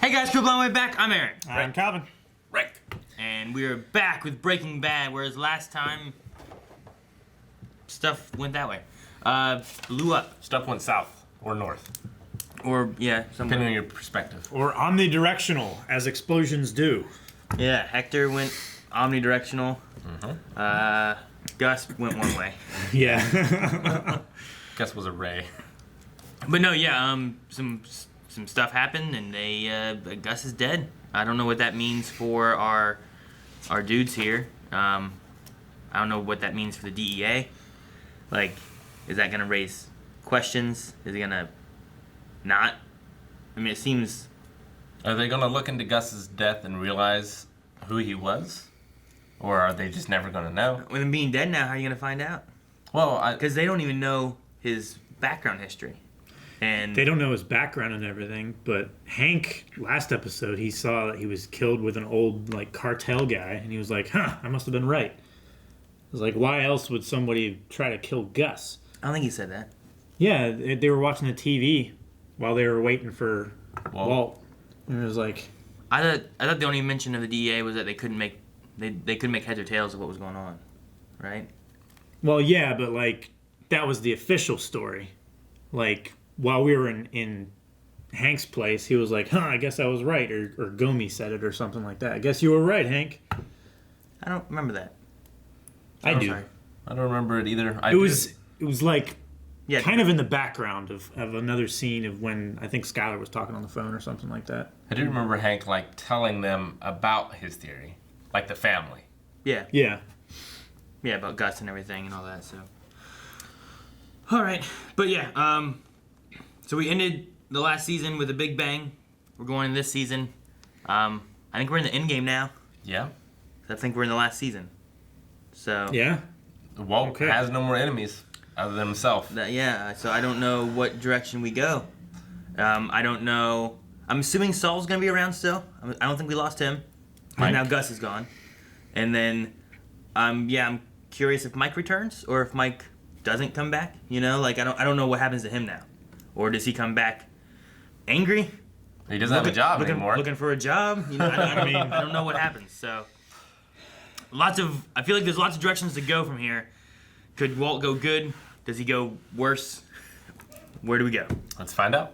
Hey guys, Triple on the way back. I'm Aaron. I'm Calvin. Right. And we are back with Breaking Bad, whereas last time stuff went that way. Blew up. Stuff went south or north, Or, yeah, somewhere. depending on your perspective. Or omnidirectional, as explosions do. Yeah, Hector went omnidirectional. Gus went one way. Yeah. Gus was a ray. But no, yeah, some stuff happened, and Gus is dead. I don't know what that means for our dudes here. I don't know what that means for the DEA. Like, is that gonna raise questions? Is it gonna not? I mean, it seems. Are they gonna look into Gus's death and realize who he was, or are they just never gonna know? With him being dead now, how are you gonna find out? Well, Because they don't even know his background history. And They don't know his background and everything, but Hank, last episode, he saw that he was killed with an old, like, cartel guy, and he was like, I must have been right. I was like, why else would somebody try to kill Gus? I don't think he said that. Yeah, they were watching the TV while they were waiting for Walt. And it was like... I thought the only mention of the DEA was that they couldn't make heads or tails of what was going on, right? Well, yeah, but, like, that was the official story. Like, while we were in Hank's place, he was like, I guess I was right, or Gomi said it or something like that. I guess you were right, Hank. I don't remember that. I do. Sorry. I don't remember it either. It was like Yeah, kind of in the background of another scene of when I think Skylar was talking on the phone or something like that. I do remember Hank like telling them about his theory, like the family. Yeah. Yeah. Yeah, about Gus and everything and all that, so. Alright. But yeah, so we ended the last season with a big bang. We're going in this season. I think we're in the end game now. Yeah. I think we're in the last season. So Yeah. Walt Okay. has no more enemies other than himself. so I don't know what direction we go. I don't know. I'm assuming Saul's gonna be around still. I don't think we lost him. Mike. And now Gus is gone. And then, I'm curious if Mike returns or if Mike doesn't come back. You know, like I don't know what happens to him now, or does he come back angry? He doesn't have a job anymore. Looking for a job. You know, I don't know what happens. So, I feel like there's lots of directions to go from here. Could Walt go good? Does he go worse? Where do we go? Let's find out.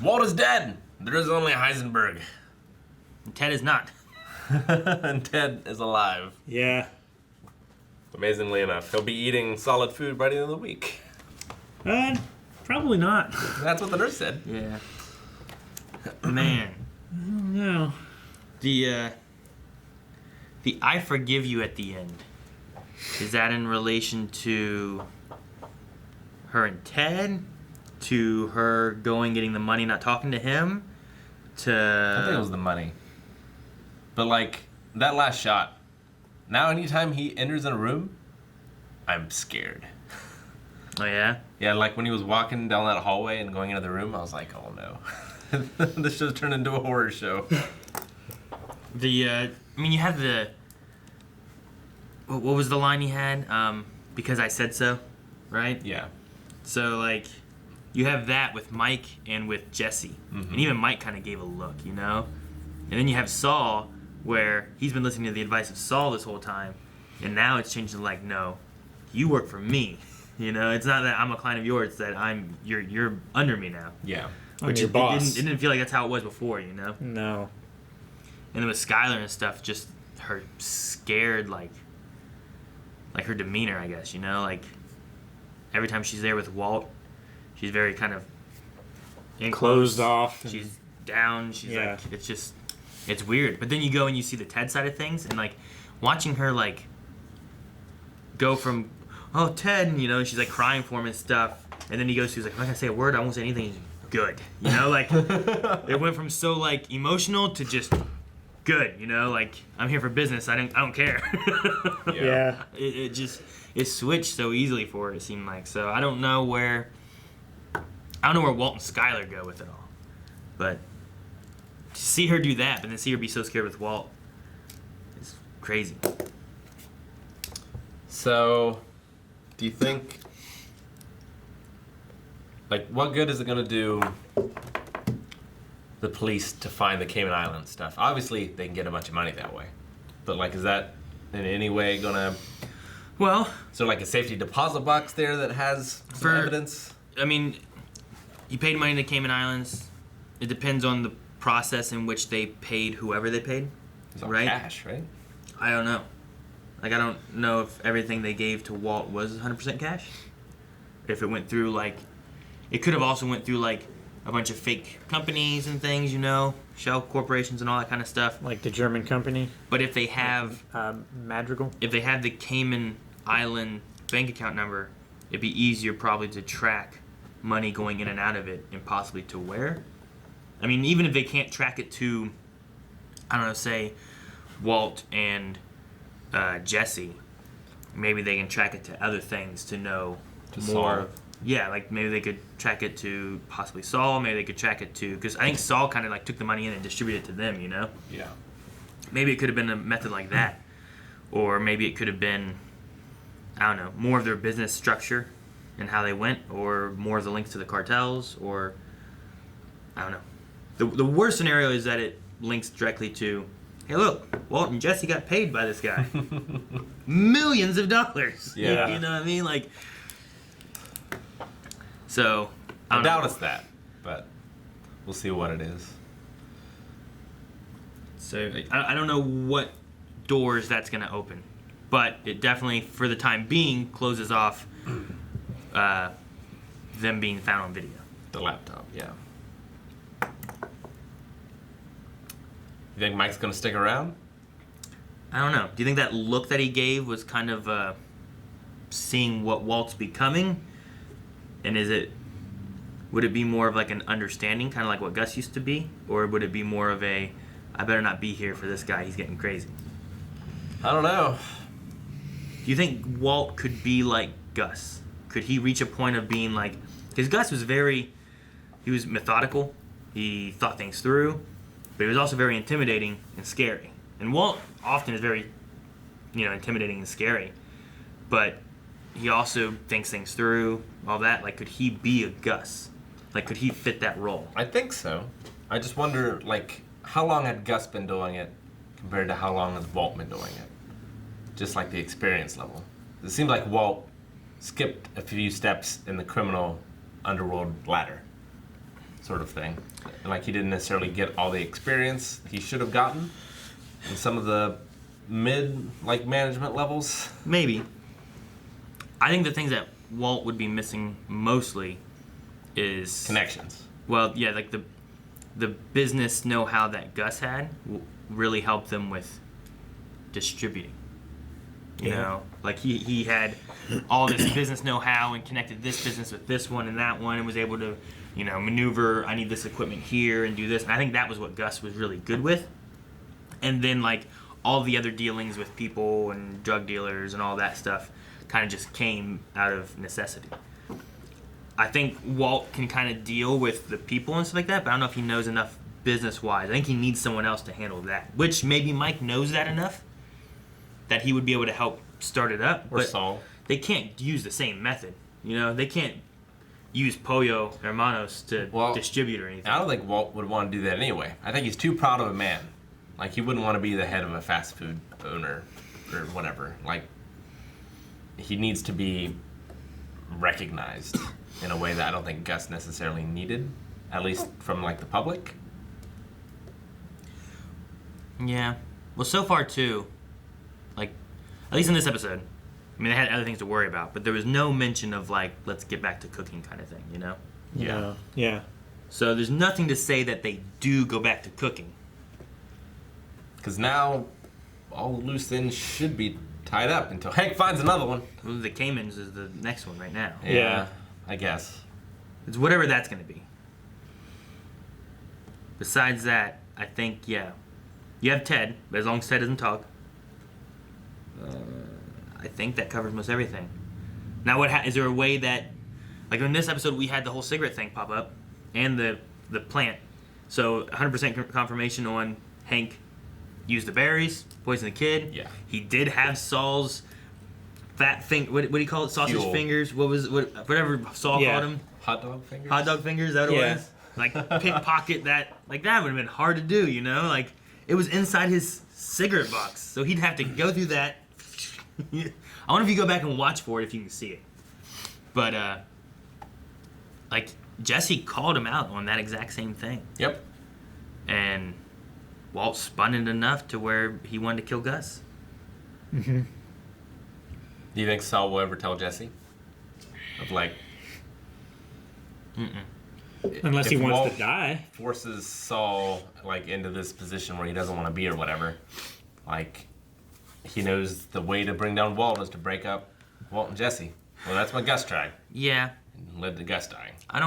Walt is dead. There is only Heisenberg. And Ted is not. And Ted is alive. Yeah. Amazingly enough, he'll be eating solid food by the end of the week. Probably not. That's what the nurse said. Yeah. Man. No. The I forgive you at the end. Is that in relation to her and Ted? To her going, getting the money, not talking to him? I think it was the money. But like, that last shot, now anytime he enters in a room, I'm scared. Oh yeah? Yeah, like when he was walking down that hallway and going into the room, I was like, oh no. This just turned into a horror show. I mean, you have the... What was the line he had? Because I said so, right? Yeah. So, like, you have that with Mike and with Jesse. And even Mike kind of gave a look, you know? And then you have Saul, where he's been listening to the advice of Saul this whole time. And now it's changed to, like, no, you work for me. You know, it's not that I'm a client of yours, it's that you're under me now. Yeah. I'm your boss. It didn't feel like that's how it was before, you know? No. And then with Skylar and stuff, just her scared, like her demeanor, I guess, you know? Like, every time she's there with Walt, she's very kind of Closed off. She's down. She's Yeah. like, it's weird. But then you go and you see the Ted side of things, and like watching her like go from, oh Ted, you know, she's like crying for him and stuff, and then he goes, she's like, I'm not gonna say a word. I won't say anything. He's good, you know, like it went from so like emotional to just good, you know, like I'm here for business. I don't care. Yeah. It switched so easily for her. It seemed like. So I don't know where Walt and Skylar go with it all, but to see her do that, but then see her be so scared with Walt, crazy. So, do you think, like, what good is it going to do the police to find the Cayman Islands stuff? Obviously, they can get a bunch of money that way. But, like, is that in any way going to... Well... So, like, a safety deposit box there that has some evidence? I mean, you paid money to the Cayman Islands. It depends on the process in which they paid whoever they paid. It's all right? cash, right? I don't know. Like, I don't know if everything they gave to Walt was 100% cash. If it went through, like... It could have also went through, like, a bunch of fake companies and things, you know? Shell corporations and all that kind of stuff. Like the German company. But if they have... Madrigal. If they have the Cayman Island bank account number, it'd be easier probably to track money going in and out of it and possibly to where. I mean, even if they can't track it to, I don't know, say, Walt and Jesse, maybe they can track it to other things to know more. Saul. Yeah, like maybe they could track it to possibly Saul. Maybe they could track it to, because I think Saul kind of like took the money in and distributed it to them, you know? Yeah. Maybe it could have been a method like that. Or maybe it could have been, I don't know, more of their business structure and how they went, or more of the links to the cartels, or I don't know. The worst scenario is that it links directly to, hey, look, Walt and Jesse got paid by this guy. Millions of dollars. Yeah. You know what I mean? Like, so, I don't doubt know. it's that, but we'll see what it is. So, I don't know what doors that's going to open. But it definitely, for the time being, closes off them being found on video. The laptop, yeah. You think Mike's gonna stick around? I don't know. Do you think that look that he gave was kind of seeing what Walt's becoming? And would it be more of like an understanding, kind of like what Gus used to be? Or would it be more of a, I better not be here for this guy, he's getting crazy? I don't know. Do you think Walt could be like Gus? Could he reach a point of being like... Because Gus was he was methodical. He thought things through. But he was also very intimidating and scary. And Walt often is very, intimidating and scary. But he also thinks things through, all that. Like, could he be a Gus? Like, could he fit that role? I think so. I just wonder, like, how long had Gus been doing it compared to how long has Walt been doing it? Just like the experience level. It seemed like Walt skipped a few steps in the criminal underworld ladder, sort of thing. And like he didn't necessarily get all the experience he should have gotten in some of the management levels. Maybe. I think the things that Walt would be missing mostly is... Connections. Well, yeah, like the business know-how that Gus had really helped them with distributing. You know, like he had all this business know-how and connected this business with this one and that one and was able to, maneuver, I need this equipment here and do this. And I think that was what Gus was really good with. And then, like, all the other dealings with people and drug dealers and all that stuff kind of just came out of necessity. I think Walt can kind of deal with the people and stuff like that, but I don't know if he knows enough business-wise. I think he needs someone else to handle that, which maybe Mike knows that enough that he would be able to help start it up. Or but Saul. They can't use the same method. They can't use Pollo Hermanos to distribute or anything. I don't think Walt would want to do that anyway. I think he's too proud of a man. Like, he wouldn't want to be the head of a fast food owner or whatever. Like, he needs to be recognized in a way that I don't think Gus necessarily needed, at least from, like, the public. Yeah. Well, so far, too, like, at least in this episode, I mean, they had other things to worry about, but there was no mention of, like, let's get back to cooking kind of thing, Yeah. Yeah. So there's nothing to say that they do go back to cooking. Because now all the loose ends should be tied up until Hank finds another one. Well, the Caymans is the next one right now. Yeah. I guess. It's whatever that's going to be. Besides that, I think, yeah. You have Ted, but as long as Ted doesn't talk, I think that covers most everything. Now, is there a way that, like in this episode, we had the whole cigarette thing pop up, and the plant. So 100% confirmation on Hank used the berries, poisoned the kid. Yeah. He did have Saul's fat what do you call it? Sausage Fuel. fingers. Whatever Saul Yeah. called him. Hot dog fingers. Hot dog fingers. Is that what Yeah. it was? Like pickpocket that. Like that would have been hard to do. You know, like it was inside his cigarette box, so he'd have to go through that. I wonder if you go back and watch for it if you can see it. But like Jesse called him out on that exact same thing, Yep. and Walt spun it enough to where he wanted to kill Gus. Do you think Saul will ever tell Jesse? Of like, Unless he if wants Walt to die. forces Saul like into this position where he doesn't want to be or whatever, like he knows the way to bring down Walt is to break up Walt and Jesse. Well, that's what Gus tried. Yeah, And led to Gus dying. I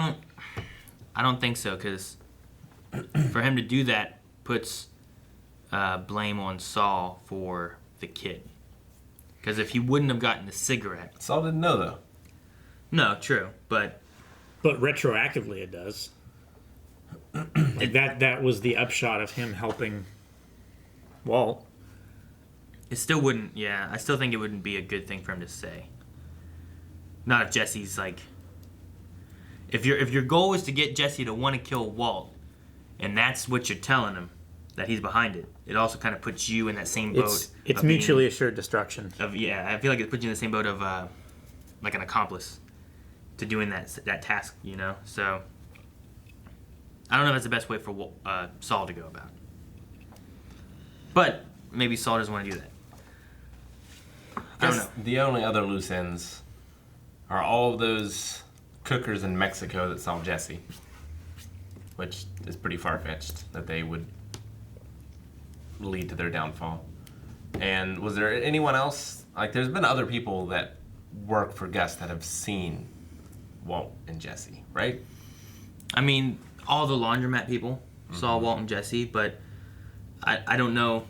don't think so, because for him to do that puts blame on Saul for the kid. Because if he wouldn't have gotten the cigarette, Saul didn't know though. no, true, but But retroactively it does. Like that was the upshot of him helping Walt. it still wouldn't. Yeah, I still think it wouldn't be a good thing for him to say. Not if Jesse's like, if your goal is to get Jesse to want to kill Walt, and that's what you're telling him, that he's behind it. It also kind of puts you in that same boat. It's of being- mutually assured destruction. Yeah, I feel like it puts you in the same boat of like an accomplice to doing that task, you know. So I don't know if that's the best way for Saul to go about it. But maybe Saul doesn't want to do that. I don't know. The only other loose ends are all of those cookers in Mexico that saw Jesse, which is pretty far-fetched that they would lead to their downfall. And was there anyone else? Like, there's been other people that work for Gus that have seen Walt and Jesse, right? I mean, all the laundromat people saw Walt and Jesse, but I don't know.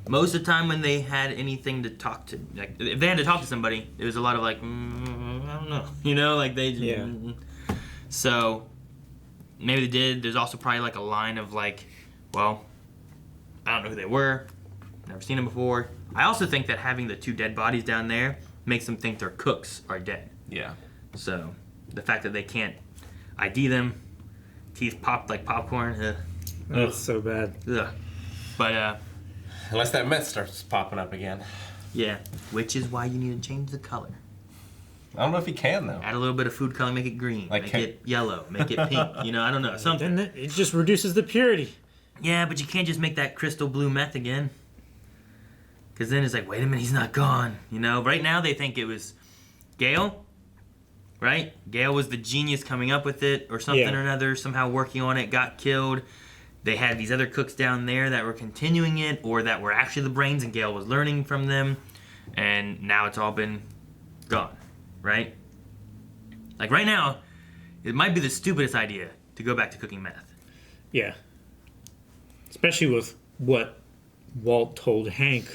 Most of the time when they had anything to talk to, like if they had to talk to somebody, it was a lot of like, I don't know, you know, like they. Yeah. So maybe they did. There's also probably like a line of like, well, I don't know who they were, never seen them before. I also think that having the two dead bodies down there makes them think their cooks are dead. Yeah. So the fact that they can't ID them, teeth popped like popcorn. That's so bad. Ugh. But Unless that meth starts popping up again. yeah, which is why you need to change the color. I don't know if he can though. Add a little bit of food coloring, make it green, Like make can- it yellow, make it pink. You know, I don't know, something. Then it just reduces the purity. Yeah, but you can't just make that crystal blue meth again. Because then it's like, wait a minute, he's not gone. You know, right now they think it was Gail, right? Gail was the genius coming up with it or something Yeah. or another, somehow working on it, got killed. They had these other cooks down there that were continuing it or that were actually the brains and Gail was learning from them. And now it's all been gone, right? Like right now, it might be the stupidest idea to go back to cooking meth. Yeah. Especially with what Walt told Hank,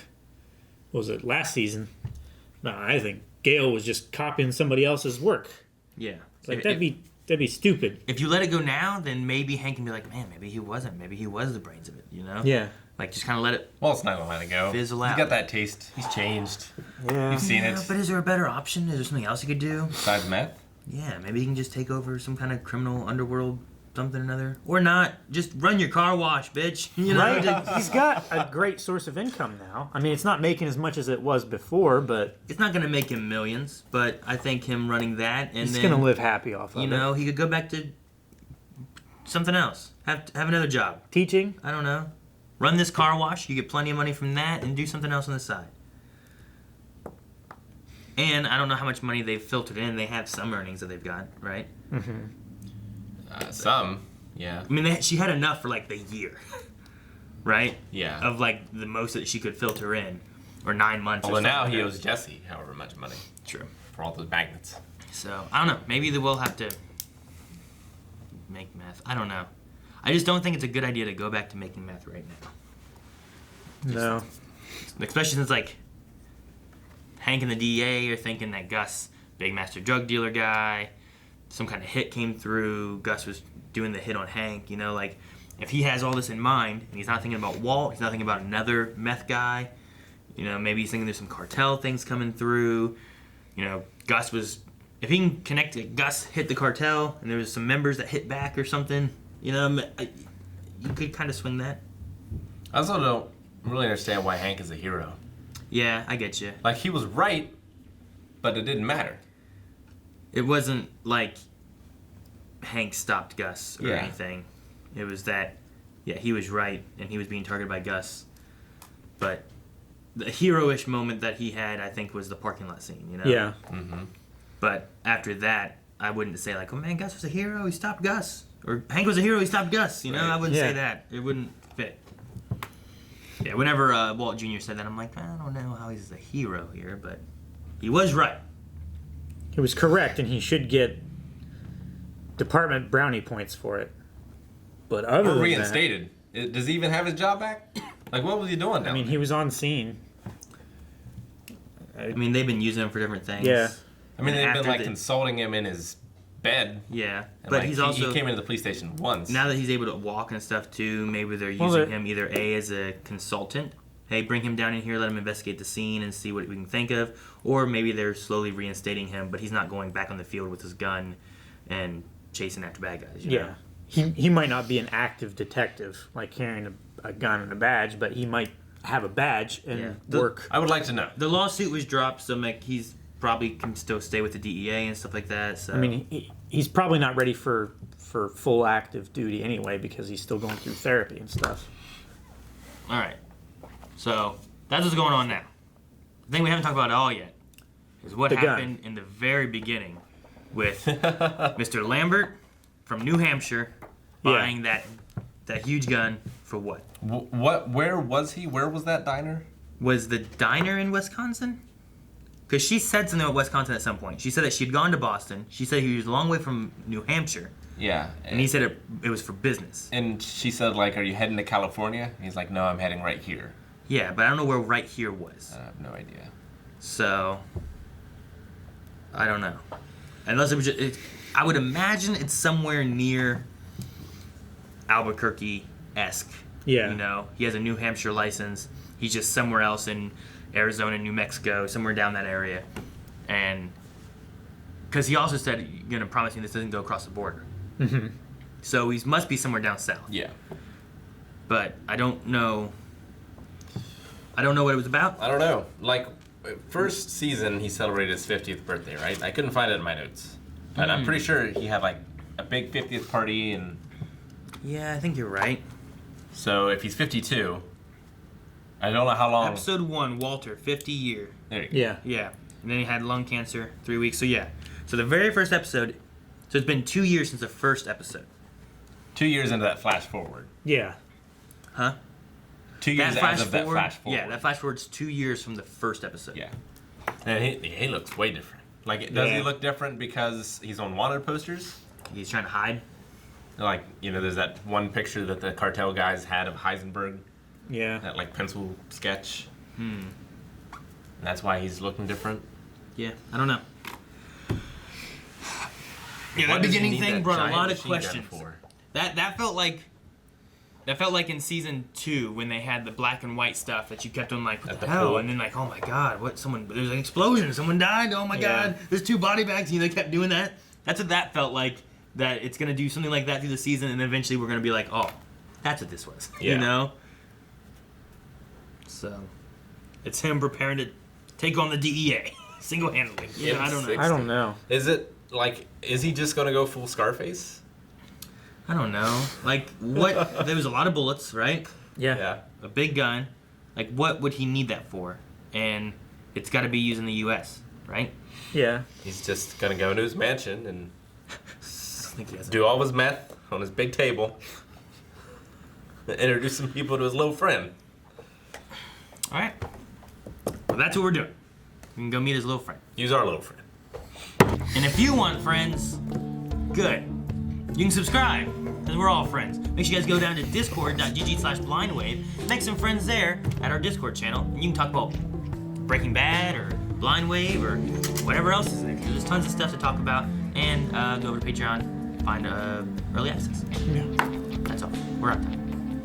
what was it, last season? No, I think Gail was just copying somebody else's work. Yeah. It's like that'd be stupid. If you let it go now, then maybe Hank can be like, man, maybe he wasn't. Maybe he was the brains of it, you know? Yeah. Like, just kind of let it Well, it's not gonna let it go. fizzle He's out. got that taste. He's changed. Yeah. You've seen Yeah, it. but is there a better option? Is there something else he could do? Besides meth. Yeah, maybe he can just take over some kind of criminal underworld something or another. Or not. Just run your car wash, bitch. You know? Right? He's got a great source of income now. I mean, it's not making as much as it was before, but It's not going to make him millions, but I think him running that and he's then, going to live happy off of you know, he could go back to something else. Have another job. it. Teaching? I don't know. Run this car wash. You get plenty of money from that, and do something else on the side. And I don't know how much money they've filtered in. They have some earnings that they've got, right? Some. Yeah. I mean, she had enough for like the year, right? Yeah. Of like the most that she could filter in, or 9 months. Although or now something he like owes Jesse however much money that. True. for all those magnets. So I don't know. Maybe they will have to make meth. I don't know. I just don't think it's a good idea to go back to making meth right now. No. Especially since like Hank and the DA are thinking that Gus, big master drug dealer guy, some kind of hit came through. Gus was doing the hit on Hank, you know, like if he has all this in mind and he's not thinking about Walt, he's not thinking about another meth guy. You know, maybe he's thinking there's some cartel things coming through. You know, Gus was. If he can connect to Gus hit the cartel and there was some members that hit back or something, you know, you could kind of swing that. I also don't really understand why Hank is a hero. Yeah, I get you. Like, he was right, but it didn't matter. It wasn't like Hank stopped Gus or Yeah. anything. It was that, yeah, he was right and he was being targeted by Gus. But the hero-ish moment that he had, I think, was the parking lot scene, you know? Yeah. Mm-hmm. But after that, I wouldn't say like, oh man, Gus was a hero, he stopped Gus. Or Hank was a hero, he stopped Gus. You know, Right. I wouldn't Yeah. say that. It wouldn't fit. Yeah, whenever Walt Jr. said that, I'm like, I don't know how he's a hero here, but he was right. He was correct, and he should get department brownie points for it. But other Or than that, reinstated. Does he even have his job back? Like, what was he doing down I mean, there? he was on scene. I mean, they've been using him for different things. Yeah. I mean, they've been, after like, the- consulting him in his bed. Yeah, And, but like, he's he also came into the police station once. now that he's able to walk and stuff too. Maybe they're using Well, they're- him either as a consultant. Hey, bring him down in here, let him investigate the scene and see what we can think of. Or maybe they're slowly reinstating him, but he's not going back on the field with his gun and chasing after bad guys. You Yeah. know? He might not be an active detective, like carrying a gun and a badge, but he might have a badge and Yeah. work. I would like to know. The lawsuit was dropped, so like he's probably can still stay with the DEA and stuff like that. So I mean, he's probably not ready for full active duty anyway because he's still going through therapy and stuff. all right. So that's what's going on now. The thing we haven't talked about at all yet is what The gun. happened in the very beginning with Mr. Lambert from New Hampshire buying that huge gun for what? Where was he? Where was that diner? Was the diner in Wisconsin? Because she said something about Wisconsin at some point. She said that she'd gone to Boston. She said he was a long way from New Hampshire. Yeah. And he said it was for business. And she said, like, are you heading to California? And he's like, no, I'm heading right here. Yeah, but I don't know where right here was. I have no idea. So, I don't know. Unless it was just, I would imagine it's somewhere near Albuquerque-esque. Yeah. You know, he has a New Hampshire license. He's just somewhere else in Arizona, New Mexico, somewhere down that area. And because he also said, you're going to promise me this doesn't go across the border. Mm-hmm. So he must be somewhere down south. Yeah. But I don't know. I don't know what it was about. I don't know. Like, first season, he celebrated his 50th birthday, right? I couldn't find it in my notes. But I'm pretty sure he had, like, a big 50th party. And Yeah, I think you're right. so if he's 52, I don't know how long. Episode 1, Walter, 50 year. There you go. Yeah. Yeah. And then he had lung cancer, 3 weeks. So yeah. So the very first episode, so it's been 2 years since the first episode. 2 years into that flash forward. Yeah. Huh? 2 years as of that flash forward. Yeah, that flash forward's 2 years from the first episode. Yeah. And he looks way different. Like, does he Yeah. look different because he's on wanted posters? He's trying to hide. Like, you know, there's that one picture that the cartel guys had of Heisenberg, Yeah. that, like, pencil sketch. And that's why he's looking different. Yeah, I don't know. Yeah, What that does he beginning need thing that brought a giant lot of machine gun questions. for? That felt like in season 2 when they had the black and white stuff that you kept on like, what At the the hell? pool. And then like, oh my god, there's an explosion, someone died, oh my Yeah. god, there's 2 body bags, they kept doing that. That's what that felt like, that it's gonna do something like that through the season, and then eventually we're gonna be like, oh, that's what this was. Yeah. You know? So it's him preparing to take on the DEA single-handedly. Yeah, I don't know. I don't know. Is it, like, is he just going to go full Scarface? I don't know. Like, what? There was a lot of bullets, right? Yeah. A big gun. Like, what would he need that for? And it's got to be used in the U.S., right? Yeah. He's just going to go into his mansion and I think he has a- do all his meth on his big table. And introduce some people to his little friend. All right. Well, that's what we're doing. We can go meet his little friend. Use our little friend. And if you want friends, good. You can subscribe, because we're all friends. Make sure you guys go down to discord.gg/blindwave, make some friends there at our Discord channel, and you can talk about Breaking Bad or Blind Wave or whatever else is there. There's tons of stuff to talk about. And go over to Patreon, find early access. Yeah. That's all. We're out of time.